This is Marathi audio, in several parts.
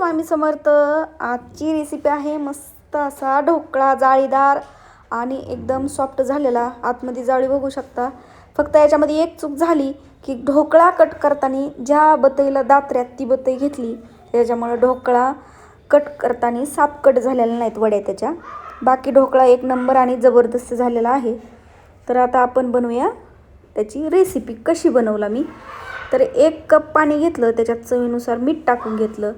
स्वामी समर्थ. आजची रेसिपी आहे मस्त असा ढोकळा, जाळीदार आणि एकदम सॉफ्ट झालेला. आतमध्ये जाळी बघू शकता. फक्त याच्यामध्ये एक चूक झाली की ढोकळा कट करताना ज्या बतईला दात्र्यात ती बतई घेतली, त्याच्यामुळे ढोकळा कट करताना साप कट झालेला नाहीत वड्या त्याच्या. बाकी ढोकळा एक नंबर आणि जबरदस्त झालेला आहे. तर आता आपण बनवूया त्याची रेसिपी. कशी बनवला मी तर 1 कप पाणी घेतलं, त्याच्यात चवीनुसार मीठ टाकून घेतलं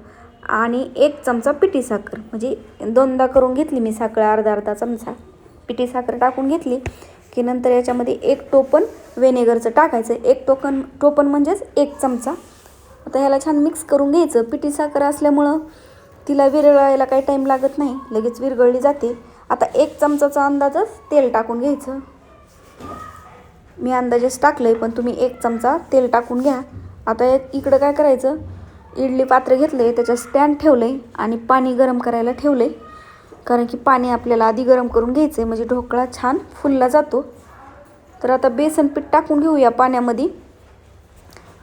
आणि 1 चमचा पिठी साखर, म्हणजे 2दा करून घेतली मी साखर. अर्धा चमचा पिठी साखर टाकून घेतली की नंतर याच्यामध्ये 1 टोपण व्हिनेगरचं टाकायचं. 1 टोपण म्हणजेच 1 चमचा. आता ह्याला छान मिक्स करून घ्यायचं. पिठी साखर असल्यामुळं तिला विरघळायला काही टाईम लागत नाही, लगेच विरघळली जाते. आता 1 चमचाचा अंदाजच तेल टाकून घ्यायचं. मी अंदाजेच टाकलं आहे, पण तुम्ही 1 चमचा तेल टाकून घ्या. आता इकडं काय करायचं, इडली पात्र घेतलं आहे, त्याच्यात स्टँड ठेवलं आहे आणि पाणी गरम करायला ठेवलं आहे. कारण की पाणी आपल्याला आधी गरम करून घ्यायचं आहे, म्हणजे ढोकळा छान फुलला जातो. तर आता बेसन पीठ टाकून घेऊया पाण्यामध्ये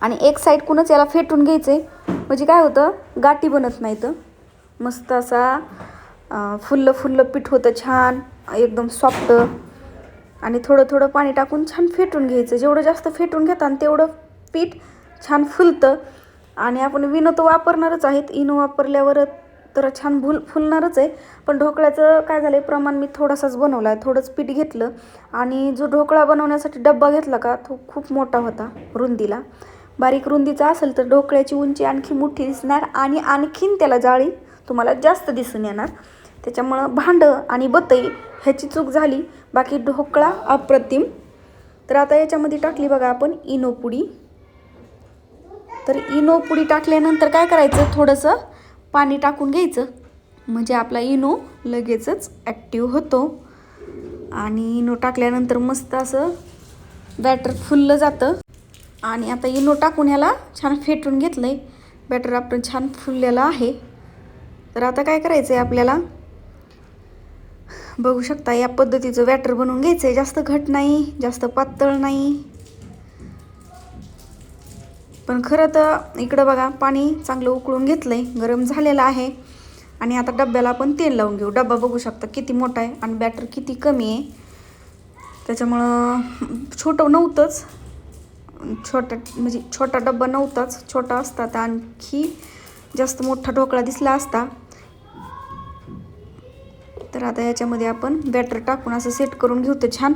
आणि एक साईडकूनच याला फेटून घ्यायचं आहे, म्हणजे काय होतं गाठी बनत नाही. तर मस्त असा फुल्लं पीठ होतं, छान एकदम सॉफ्ट. आणि थोडं पाणी टाकून छान फेटून घ्यायचं. जेवढं जास्त फेटून घेता तेवढं पीठ छान फुलतं. आणि आपण विनो तर वापरणारच आहेत. इनो वापरल्यावर तर छान फुलणारच आहे. पण ढोकळ्याचं काय झालं आहे, प्रमाण मी थोडासाच बनवला आहे. थोडंच पीठ घेतलं आणि जो ढोकळा बनवण्यासाठी डब्बा घेतला का तो खूप मोठा होता रुंदीला. बारीक रुंदीचा असेल तर ढोकळ्याची उंची आणखी मोठी दिसणार आणि आणखीन त्याला जाळी तुम्हाला जास्त दिसून येणार. त्याच्यामुळं भांडं आणि बतई ह्याची चूक झाली, बाकी ढोकळा अप्रतिम. तर आता याच्यामध्ये टाकली बघा आपण इनो पुडी. तर इनो पुडी टाकल्यानंतर काय करायचं, थोडंसं पाणी टाकून घ्यायचं, म्हणजे आपला इनो लगेचच ॲक्टिव्ह होतो. आणि इनो टाकल्यानंतर मस्त असं बॅटर फुललं जातं. आणि आता इनो टाकून ह्याला छान फेटून घेतलं आहे. बॅटर आपलं छान फुललेलं आहे. तर आता काय करायचं आहे, आपल्याला बघू शकता या पद्धतीचं बॅटर बनवून घ्यायचं आहे. जास्त घट नाही, जास्त पातळ नाही. पण खरं तर इकडं बघा पाणी चांगलं उकळून घेतलं आहे, गरम झालेलं आहे. आणि आता डब्याला आपण तेल लावून घेऊ. डब्बा बघू शकता किती मोठा आहे आणि बॅटर किती कमी आहे. त्याच्यामुळं छोटं नव्हतंच, छोटा डब्बा नव्हताच. छोटा असता तर आणखी जास्त मोठा ढोकळा दिसला असता. तर आता याच्यामध्ये आपण बॅटर टाकून असं सेट करून घेऊ. तर छान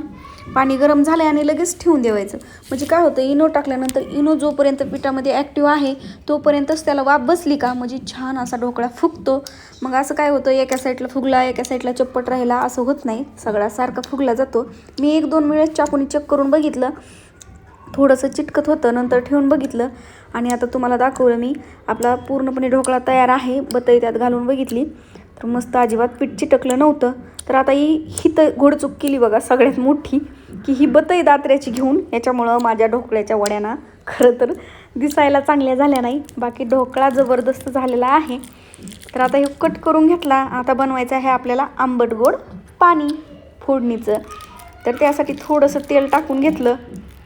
पाणी गरम झालं आणि लगेच ठेवून द्यायचं. म्हणजे काय होतं, इनो टाकल्यानंतर इनो जोपर्यंत पिठामध्ये ॲक्टिव्ह आहे तोपर्यंतच त्याला वाफ बसली का म्हणजे छान असा ढोकळा फुगतो. मग असं काय होतं, एका साईडला फुगला एका साईडला चप्पट राहिला असं होत नाही, सगळा सारखा फुगला जातो. मी 1-2 वेळेस चाकूने चेक करून बघितलं, थोडंसं चिटकत होतं, नंतर ठेवून बघितलं आणि आता तुम्हाला दाखवलं मी. आपला पूर्णपणे ढोकळा तयार आहे. बतई त्यात घालून बघितली तर मस्त अजिबात पीठ चिटकलं नव्हतं. तर आता ही तर घोडचूक केली बघा सगळ्यात मोठी, की ही बतई दात्र्याची घेऊन याच्यामुळं माझ्या ढोकळ्याच्या वड्याना खरं तर दिसायला चांगल्या झाल्या नाही. बाकी ढोकळा जबरदस्त झालेला आहे. तर आता हे कट करून घेतला. आता बनवायचं आहे आपल्याला आंबट गोड पाणी फोडणीचं. तर त्यासाठी थोडंसं तेल टाकून घेतलं,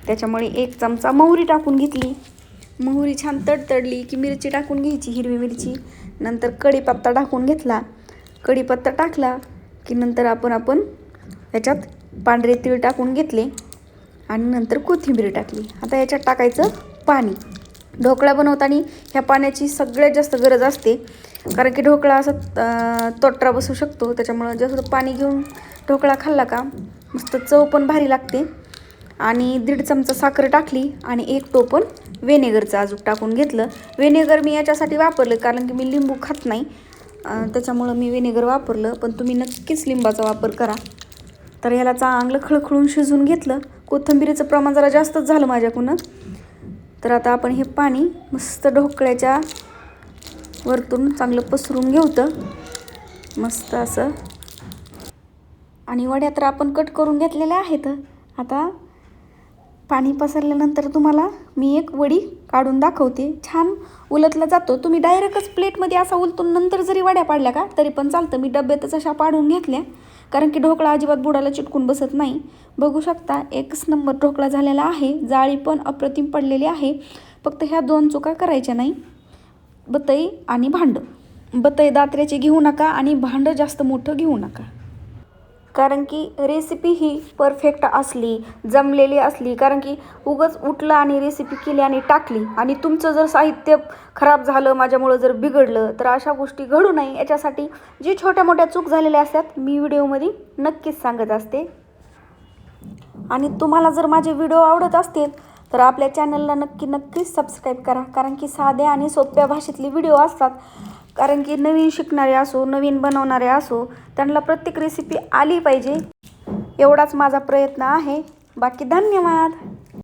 त्याच्यामुळे 1 चमचा मोहरी टाकून घेतली. मोहरी छान तडतडली की मिरची टाकून घ्यायची, हिरवी मिरची. नंतर कढीपत्ता टाकून घेतला. कढीपत्ता टाकला की नंतर आपण याच्यात पांढरे तीळ टाकून घेतले आणि नंतर कोथिंबीर टाकली. आता याच्यात टाकायचं पाणी. ढोकळा बनवताना ह्या पाण्याची सगळ्यात जास्त गरज असते, कारण की ढोकळा असा तोटरा बसू शकतो. त्याच्यामुळं जास्त पाणी घेऊन ढोकळा खाल्ला का मस्त चव पण भारी लागते. आणि 1.5 चमचा साखर टाकली आणि 1 टोपण व्हिनेगरचं अजून टाकून घेतलं. व्हिनेगर मी याच्यासाठी वापरलं कारण की मी लिंबू खात नाही, त्याच्यामुळं मी व्हिनेगर वापरलं. पण तुम्ही नक्कीच लिंबाचा वापर करा. तर याला चांगलं खळखळून शिजवून घेतलं. कोथिंबीरीचं प्रमाण जरा जास्तच झालं माझ्याकडून. तर आता आपण हे पाणी मस्त ढोकळ्याच्या वरतून चांगलं पसरून घेऊतं मस्त असं. आणि वड्या तर आपण कट करून घेतलेल्या आहेत. आता पाणी पसरल्यानंतर तुम्हाला मी एक वडी काढून दाखवते. छान उलटला जातो. तुम्ही डायरेक्टच प्लेटमध्ये असा उलटून नंतर जरी वड्या पाडल्या का तरी पण चालतं. मी डब्यातच अशा पाडून घेतल्या, कारण की ढोकळा अजिबात बुडाला चिटकून बसत नाही. बघू शकता 1 नंबर ढोकळा झालेला आहे. जाळी पण अप्रतिम पडलेली आहे. फक्त ह्या 2 चुका करायच्या नाही, बतई आणि भांडं. बतई दात्र्याची घेऊ नका आणि भांडं जास्त मोठं घेऊ नका. कारण की रेसिपी ही परफेक्ट असली, जमलेली असली, कारण की उगाच उठलं आणि रेसिपी केली आणि टाकली आणि तुमचं जर साहित्य खराब झालं, माझ्यामुळं जर बिघडलं, तर अशा गोष्टी घडू नये याच्यासाठी जी छोट्या मोठ्या चूक झालेल्या असतात मी व्हिडिओमध्ये नक्कीच सांगत असते. आणि तुम्हाला जर माझे व्हिडिओ आवडत असतील तर आपल्या चॅनलला नक्कीच सबस्क्राईब करा. कारण की साध्या आणि सोप्या भाषेतले व्हिडिओ असतात. कारण की नवीन शिकणारे असो, नवीन बनवणारे असो, त्यांना प्रत्येक रेसिपी आली पाहिजे एवढाच माझा प्रयत्न आहे. बाकी धन्यवाद.